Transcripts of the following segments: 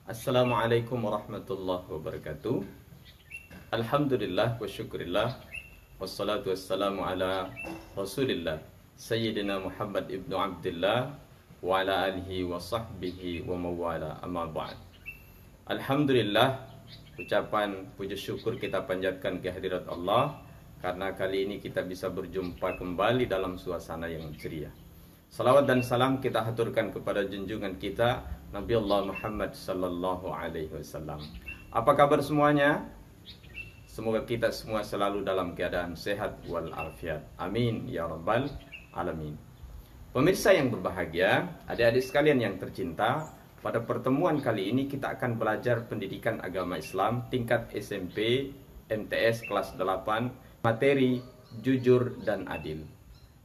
Assalamualaikum warahmatullahi wabarakatuh. Alhamdulillah wa syukurillah. Wassalatu wassalamu ala Rasulillah Sayyidina Muhammad ibnu Abdullah wa ala alihi wa sahbihi wa mawala amma ba'd. Alhamdulillah, ucapan puji syukur kita panjatkan kehadirat Allah karena kali ini kita bisa berjumpa kembali dalam suasana yang ceria. Salawat dan salam kita haturkan kepada junjungan kita Nabi Allah Muhammad sallallahu alaihi wasallam. Apa kabar semuanya? Semoga kita semua selalu dalam keadaan sehat walafiat. Amin ya rabbal alamin. Pemirsa yang berbahagia, adik-adik sekalian yang tercinta, pada pertemuan kali ini kita akan belajar pendidikan agama Islam tingkat SMP MTS kelas 8, materi jujur dan adil.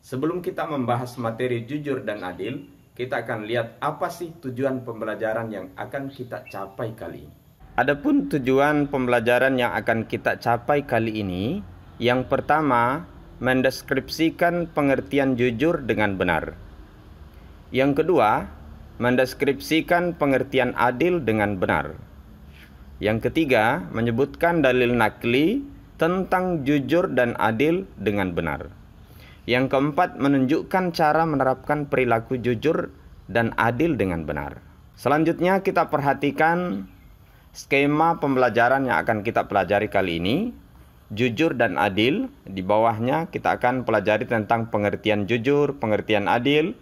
Sebelum kita membahas materi jujur dan adil, kita akan lihat apa sih tujuan pembelajaran yang akan kita capai kali ini. Adapun tujuan pembelajaran yang akan kita capai kali ini, yang pertama, mendeskripsikan pengertian jujur dengan benar. Yang kedua, mendeskripsikan pengertian adil dengan benar. Yang ketiga, menyebutkan dalil nakli tentang jujur dan adil dengan benar. Yang keempat, menunjukkan cara menerapkan perilaku jujur dan adil dengan benar. Selanjutnya kita perhatikan skema pembelajaran yang akan kita pelajari kali ini. Jujur dan adil, di bawahnya kita akan pelajari tentang pengertian jujur, pengertian adil.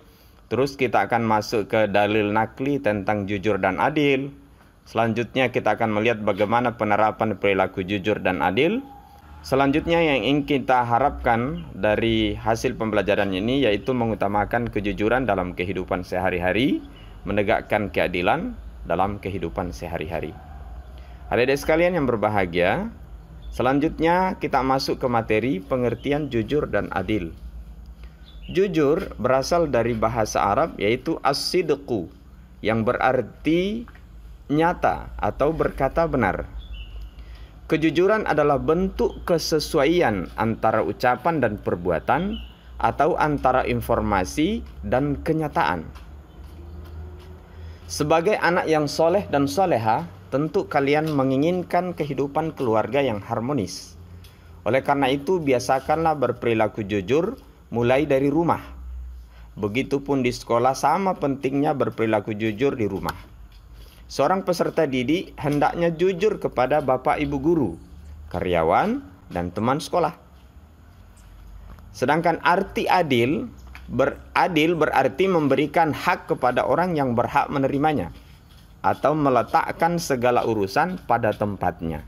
Terus kita akan masuk ke dalil nakli tentang jujur dan adil. Selanjutnya kita akan melihat bagaimana penerapan perilaku jujur dan adil. Selanjutnya yang ingin kita harapkan dari hasil pembelajaran ini yaitu mengutamakan kejujuran dalam kehidupan sehari-hari, menegakkan keadilan dalam kehidupan sehari-hari. Adik-adik sekalian yang berbahagia, selanjutnya kita masuk ke materi pengertian jujur dan adil. Jujur berasal dari bahasa Arab yaitu as-sidqu, yang berarti nyata atau berkata benar. Kejujuran adalah bentuk kesesuaian antara ucapan dan perbuatan atau antara informasi dan kenyataan. Sebagai anak yang soleh dan soleha, tentu kalian menginginkan kehidupan keluarga yang harmonis. Oleh karena itu, biasakanlah berperilaku jujur mulai dari rumah. Begitupun di sekolah, sama pentingnya berperilaku jujur di rumah. Seorang peserta didik hendaknya jujur kepada bapak ibu guru, karyawan, dan teman sekolah. Sedangkan arti adil berarti memberikan hak kepada orang yang berhak menerimanya, atau meletakkan segala urusan pada tempatnya.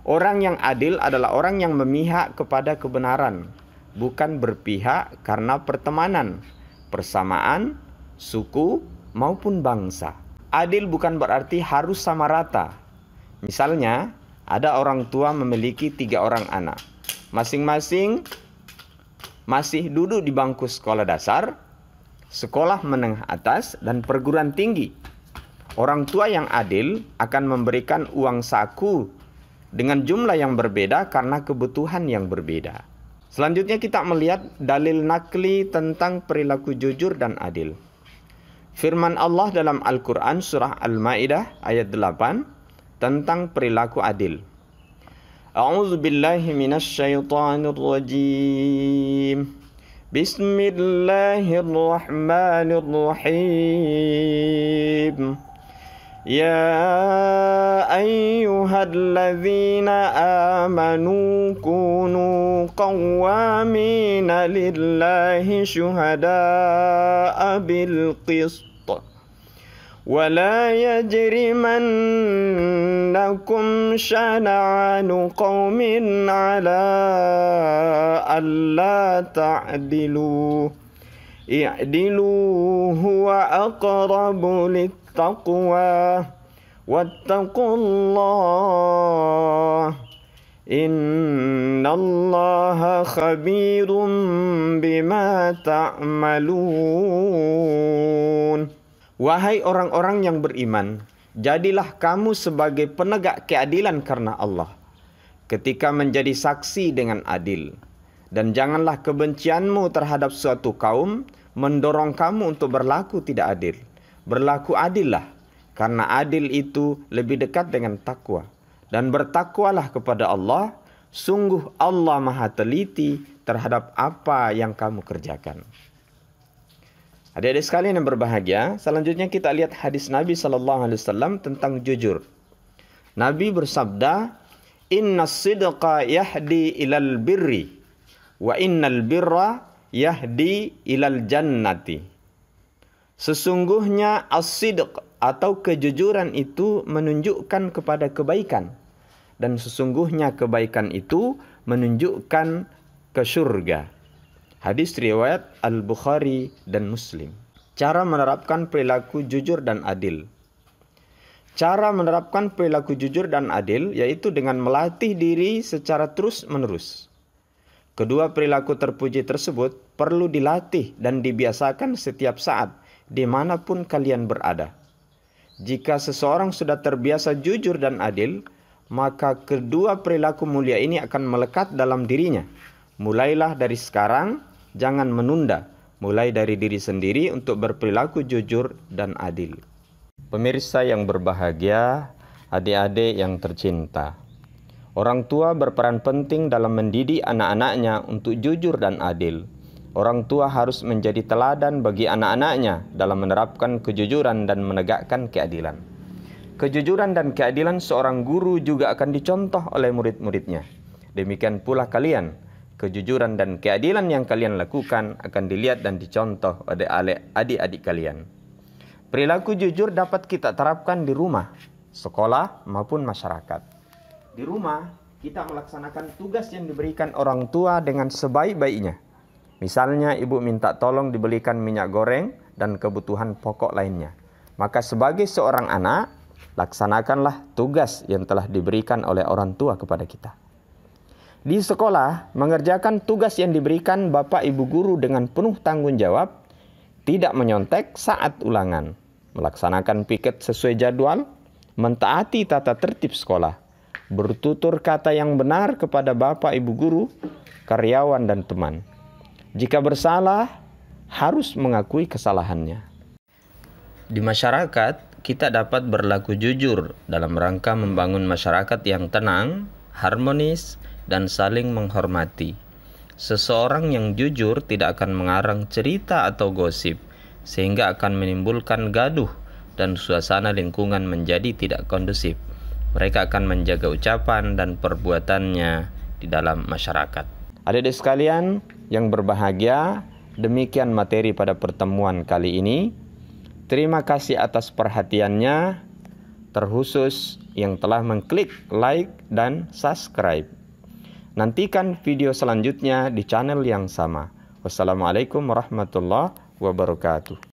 Orang yang adil adalah orang yang memihak kepada kebenaran, bukan berpihak karena pertemanan, persamaan, suku, maupun bangsa. Adil bukan berarti harus sama rata. Misalnya, ada orang tua memiliki 3 orang anak. Masing-masing masih duduk di bangku sekolah dasar, sekolah menengah atas, dan perguruan tinggi. Orang tua yang adil akan memberikan uang saku dengan jumlah yang berbeda karena kebutuhan yang berbeda. Selanjutnya kita melihat dalil nakli tentang perilaku jujur dan adil. Firman Allah dalam Al-Quran surah Al-Ma'idah ayat 8 tentang perilaku adil. A'udzu billahi minasyaitonir rajim. Bismillahirrahmanirrahim. Ya ayyuhalladzina amanu kunu qawwamina lillahi syuhada'a bil qist wa la yajrimannakum syana'anu qawmin ala alla ta'dilu i'dilu huwa aqrabu littaqwa wattaqullah innallaha khabirum bima ta'malun. Wahai orang-orang yang beriman, jadilah kamu sebagai penegak keadilan karena Allah ketika menjadi saksi dengan adil, dan janganlah kebencianmu terhadap suatu kaum mendorong kamu untuk berlaku tidak adil. Berlaku adillah, karena adil itu lebih dekat dengan takwa. Dan bertakwalah kepada Allah, sungguh Allah Maha teliti terhadap apa yang kamu kerjakan. Adik-adik sekalian yang berbahagia, selanjutnya kita lihat hadis Nabi SAW tentang jujur. Nabi bersabda, "Innas sidqa yahdi ilal birri, wa innal birra yahdi ilal jannati." Sesungguhnya as-sidq atau kejujuran itu menunjukkan kepada kebaikan. Dan sesungguhnya kebaikan itu menunjukkan ke surga. Hadis riwayat Al-Bukhari dan Muslim. Cara menerapkan perilaku jujur dan adil. Cara menerapkan perilaku jujur dan adil yaitu dengan melatih diri secara terus-menerus. Kedua perilaku terpuji tersebut perlu dilatih dan dibiasakan setiap saat, dimanapun kalian berada. Jika seseorang sudah terbiasa jujur dan adil, maka kedua perilaku mulia ini akan melekat dalam dirinya. Mulailah dari sekarang, jangan menunda. Mulai dari diri sendiri untuk berperilaku jujur dan adil. Pemirsa yang berbahagia, adik-adik yang tercinta. Orang tua berperan penting dalam mendidik anak-anaknya untuk jujur dan adil. Orang tua harus menjadi teladan bagi anak-anaknya dalam menerapkan kejujuran dan menegakkan keadilan. Kejujuran dan keadilan seorang guru juga akan dicontoh oleh murid-muridnya. Demikian pula kalian. Kejujuran dan keadilan yang kalian lakukan akan dilihat dan dicontoh oleh adik-adik kalian. Perilaku jujur dapat kita terapkan di rumah, sekolah, maupun masyarakat. Di rumah, kita melaksanakan tugas yang diberikan orang tua dengan sebaik-baiknya. Misalnya, ibu minta tolong dibelikan minyak goreng dan kebutuhan pokok lainnya. Maka sebagai seorang anak, laksanakanlah tugas yang telah diberikan oleh orang tua kepada kita. Di sekolah, mengerjakan tugas yang diberikan Bapak Ibu guru dengan penuh tanggung jawab, tidak menyontek saat ulangan, melaksanakan piket sesuai jadwal, mentaati tata tertib sekolah, bertutur kata yang benar kepada Bapak Ibu guru, karyawan dan teman. Jika bersalah, harus mengakui kesalahannya. Di masyarakat, kita dapat berlaku jujur dalam rangka membangun masyarakat yang tenang, harmonis, dan saling menghormati. Seseorang yang jujur tidak akan mengarang cerita atau gosip, sehingga akan menimbulkan gaduh dan suasana lingkungan menjadi tidak kondusif. Mereka akan menjaga ucapan dan perbuatannya di dalam masyarakat. Adik-adik sekalian yang berbahagia, demikian materi pada pertemuan kali ini. Terima kasih atas perhatiannya, terkhusus yang telah mengklik like dan subscribe. Nantikan video selanjutnya di channel yang sama. Wassalamualaikum warahmatullahi wabarakatuh.